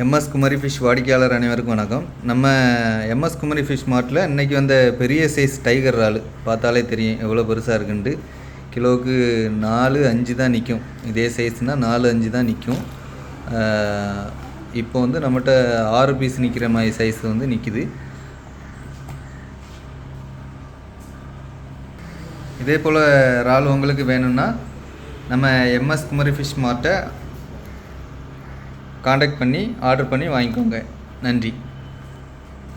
MS Kumari fish வாடிக்கையாளர் அனைவருக்கும் வணக்கம். நம்ம எம்எஸ் குமரி ஃபிஷ் மார்ட்டில் இன்றைக்கி வந்த பெரிய சைஸ் டைகர் இறால் பார்த்தாலே தெரியும் எவ்வளோ பெருசாக இருக்குன்ட்டு. கிலோவுக்கு 4-5 தான் நிற்கும். இதே சைஸ்னால் 4-5 தான் நிற்கும். இப்போ வந்து நம்மகிட்ட 6 பீஸ் நிற்கிற மாதிரி சைஸ் வந்து நிற்கிது. இதே போல் இறால் உங்களுக்கு வேணும்னா நம்ம எம்எஸ் குமரி ஃபிஷ் மார்ட்டை காண்டாக்ட் பண்ணி ஆர்டர் பண்ணி வாங்கிக்கோங்க. நன்றி.